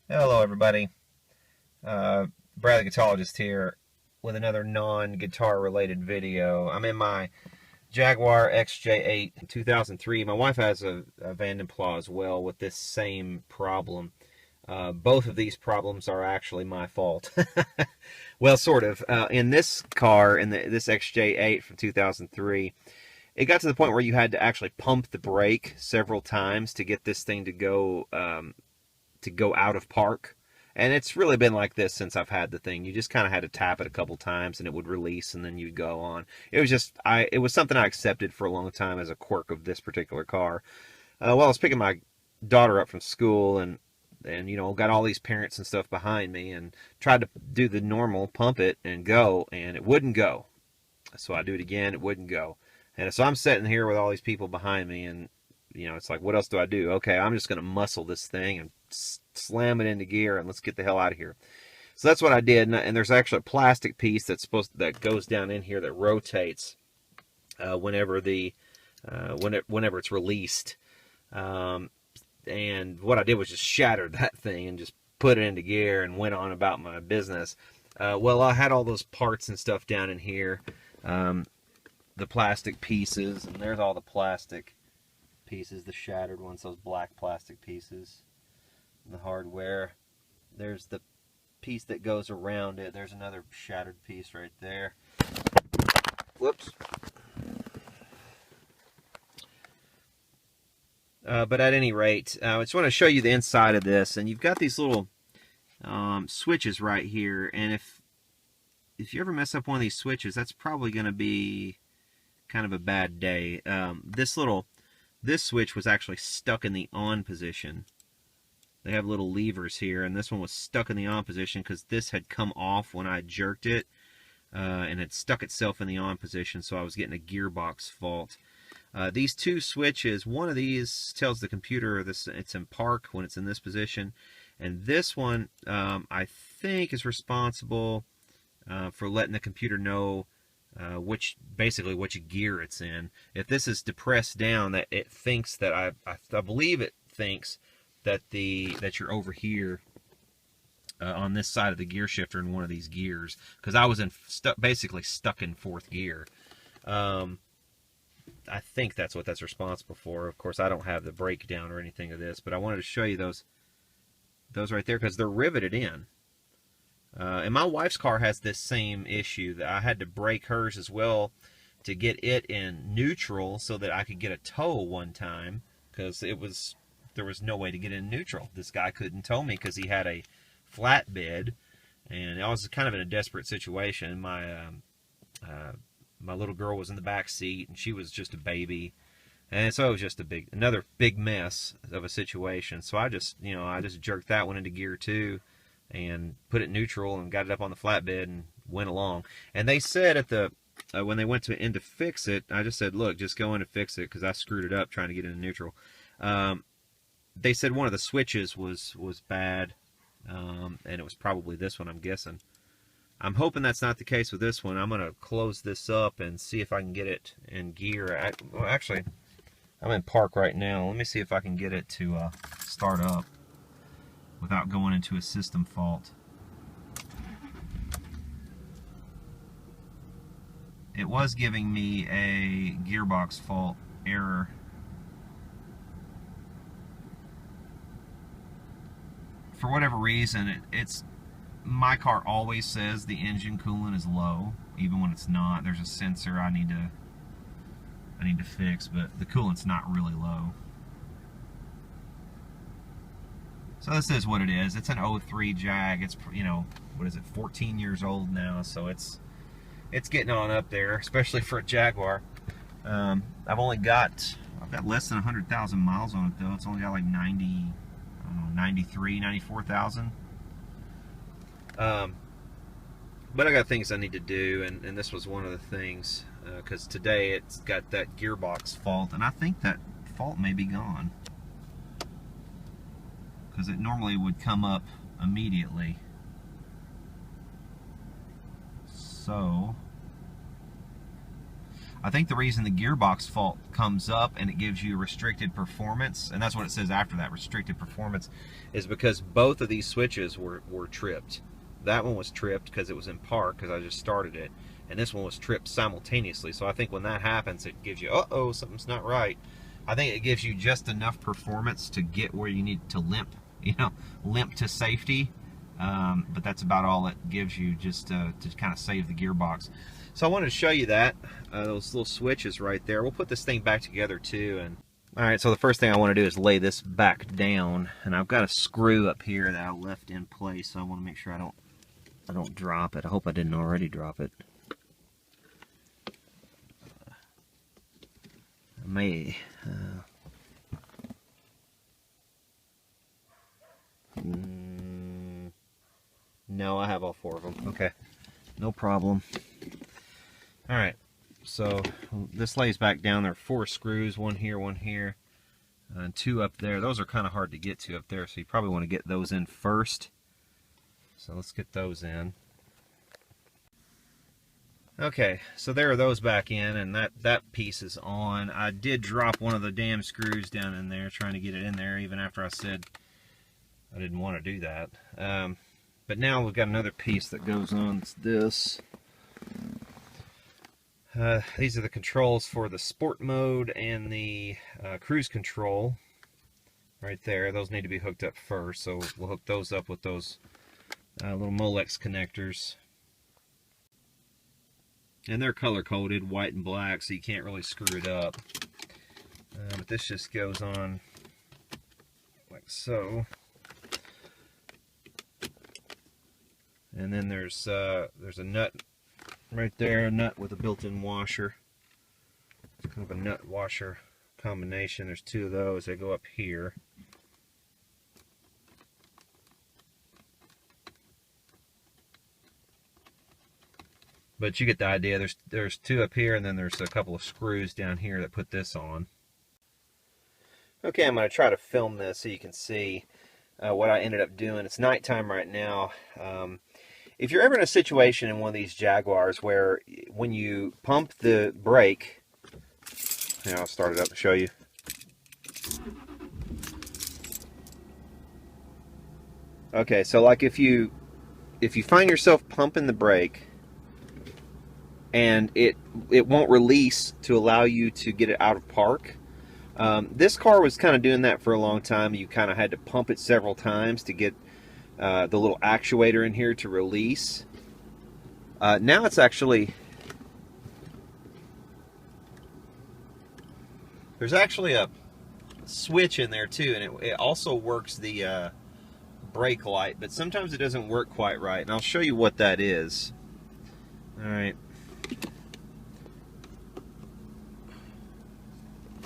Hello, everybody. Brad the Guitarologist here with another non-guitar related video. I'm in my Jaguar XJ8 in 2003. My wife has a Van den Plas as well with this same problem. Both of these problems are actually my fault. Well, sort of. In this car, this XJ8 from 2003, it got to the point where you had to actually pump the brake several times to get this thing to go out of park. And it's really been like this since I've had the thing. You just kind of had to tap it a couple times and it would release and then you'd go on. It was something I accepted for a long time as a quirk of this particular car. Well, I was picking my daughter up from school and got all these parents and stuff behind me and tried to do the normal pump it and go, and it wouldn't go. So I do it again, it wouldn't go. And so I'm sitting here with all these people behind me, and it's like, what else do I do? Okay, I'm just going to muscle this thing and slam it into gear and let's get the hell out of here. So that's what I did, and there's actually a plastic piece that goes down in here that rotates whenever it's released. And what I did was just shatter that thing and just put it into gear and went on about my business. Well, I had all those parts and stuff down in here, the plastic pieces, and there's all the plastic pieces, the shattered ones, those black plastic pieces, the hardware. There's the piece that goes around it. There's another shattered piece right there. Whoops. But at any rate, I just want to show you the inside of this, and you've got these little switches right here, and if you ever mess up one of these switches, that's probably going to be kind of a bad day. This switch was actually stuck in the on position. They have little levers here, and this one was stuck in the on position because this had come off when I jerked it, and it stuck itself in the on position, so I was getting a gearbox fault. These two switches, one of these tells the computer it's in park when it's in this position, and this one I think is responsible for letting the computer know basically which gear it's in. If this is depressed down, that it thinks that I believe it thinks that you're over here on this side of the gear shifter in one of these gears, because I was basically stuck in fourth gear. I think that's what that's responsible for. Of course, I don't have the breakdown or anything of this, but I wanted to show you those right there because they're riveted in. And my wife's car has this same issue, that I had to brake hers as well to get it in neutral so that I could get a tow one time, because there was no way to get in neutral. This guy couldn't tow me because he had a flatbed, and I was kind of in a desperate situation. My little girl was in the back seat, and she was just a baby, and so it was just another big mess of a situation. So I just jerked that one into gear 2 and put it neutral and got it up on the flatbed and went along. And they said when they went in to fix it, I just said, look, just go in and fix it, because I screwed it up trying to get it in neutral. They said one of the switches was bad, and it was probably this one, I'm guessing. I'm hoping that's not the case with this one. I'm going to close this up and see if I can get it in gear. Well, actually, I'm in park right now. Let me see if I can get it to start up without going into a system fault. It was giving me a gearbox fault error. For whatever reason, my car always says the engine coolant is low, even when it's not. There's a sensor I need to fix, but the coolant's not really low. So this is what it is. It's an 03 Jag. It's, what is it, 14 years old now, so it's getting on up there, especially for a Jaguar. I've got less than 100,000 miles on it though. It's only got like 94,000. But I got things I need to do, and this was one of the things, because today it's got that gearbox fault, and I think that fault may be gone, because it normally would come up immediately. So I think the reason the gearbox fault comes up and it gives you restricted performance, and that's what it says after that, restricted performance, is because both of these switches were tripped. That one was tripped because it was in park because I just started it, and this one was tripped simultaneously. So I think when that happens, it gives you, uh-oh, something's not right. I think it gives you just enough performance to get where you need to limp, you know, limp to safety. But that's about all it gives you, just to kind of save the gearbox. So I wanted to show you that, those little switches right there. We'll put this thing back together too. And all right, so the first thing I want to do is lay this back down, and I've got a screw up here that I left in place, so I want to make sure I don't drop it. I hope I didn't already drop it. I may. No, I have all 4 of them. Okay, no problem. All right, so this lays back down. There are 4 screws, one here, and 2 up there. Those are kind of hard to get to up there, so you probably want to get those in first. So let's get those in. Okay, so there are those back in, and that piece is on. I did drop one of the damn screws down in there, trying to get it in there, even after I said I didn't want to do that. But now we've got another piece that goes on. It's this. These are the controls for the sport mode and the cruise control right there. Those need to be hooked up first, so we'll hook those up with those little Molex connectors. And they're color coded, white and black, so you can't really screw it up. But this just goes on like so. And then there's a nut right there, a nut with a built-in washer. It's kind of a nut washer combination. There's 2 of those. They go up here. But you get the idea. There's 2 up here, and then there's a couple of screws down here that put this on. Okay, I'm going to try to film this so you can see what I ended up doing. It's nighttime right now. If you're ever in a situation in one of these Jaguars where when you pump the brake, I'll start it up to show you. Okay, so like if you find yourself pumping the brake and it won't release to allow you to get it out of park. This car was kind of doing that for a long time. You kind of had to pump it several times to get the little actuator in here to release. Now it's actually, there's actually a switch in there too, and it also works the brake light, but sometimes it doesn't work quite right, and I'll show you what that is. All right.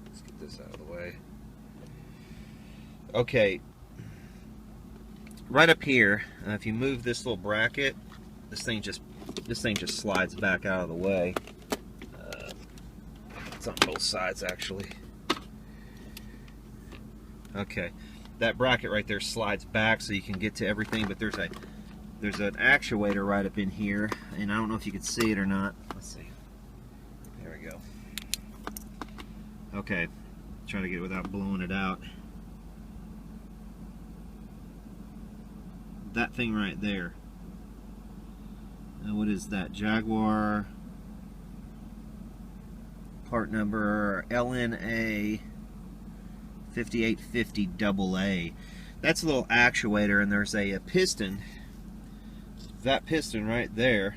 Let's get this out of the way. Okay. Right up here, if you move this little bracket, this thing just slides back out of the way. It's on both sides actually. Okay, that bracket right there slides back so you can get to everything, but there's an actuator right up in here, and I don't know if you can see it or not. Let's see. There we go. Okay, try to get it without blowing it out. That thing right there. Now what is that? Jaguar part number LNA 5850 AA. That's a little actuator, and there's a piston. That piston right there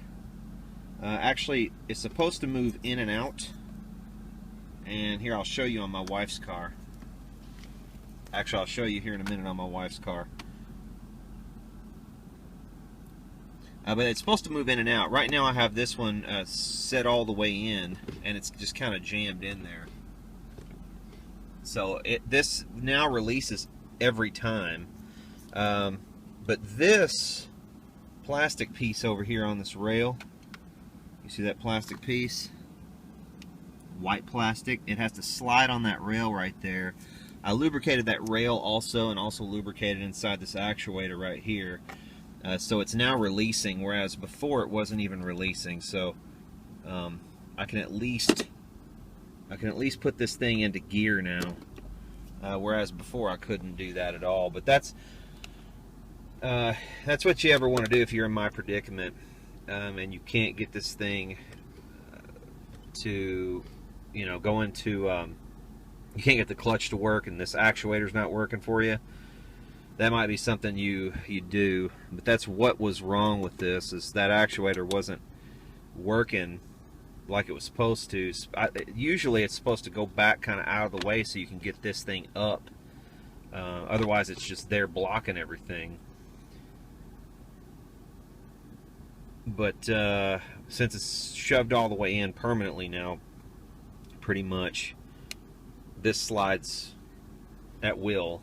actually is supposed to move in and out. And here, I'll show you on my wife's car. Actually, I'll show you here in a minute on my wife's car. But it's supposed to move in and out. Right now I have this one set all the way in, and it's just kind of jammed in there. So this now releases every time. But this plastic piece over here on this rail, you see that plastic piece? White plastic. It has to slide on that rail right there. I lubricated that rail also, and also lubricated inside this actuator right here. So it's now releasing, whereas before it wasn't even releasing. So I can at least I can at least put this thing into gear now, whereas before I couldn't do that at all. But that's what you ever want to do if you're in my predicament, and you can't get this thing to, you know, go into, you can't get the clutch to work and this actuator's not working for you. That might be something you do, but that's what was wrong with this, is that actuator wasn't working like it was supposed to. Usually it's supposed to go back kind of out of the way so you can get this thing up. Otherwise it's just there blocking everything. But since it's shoved all the way in permanently now, pretty much, this slides at will.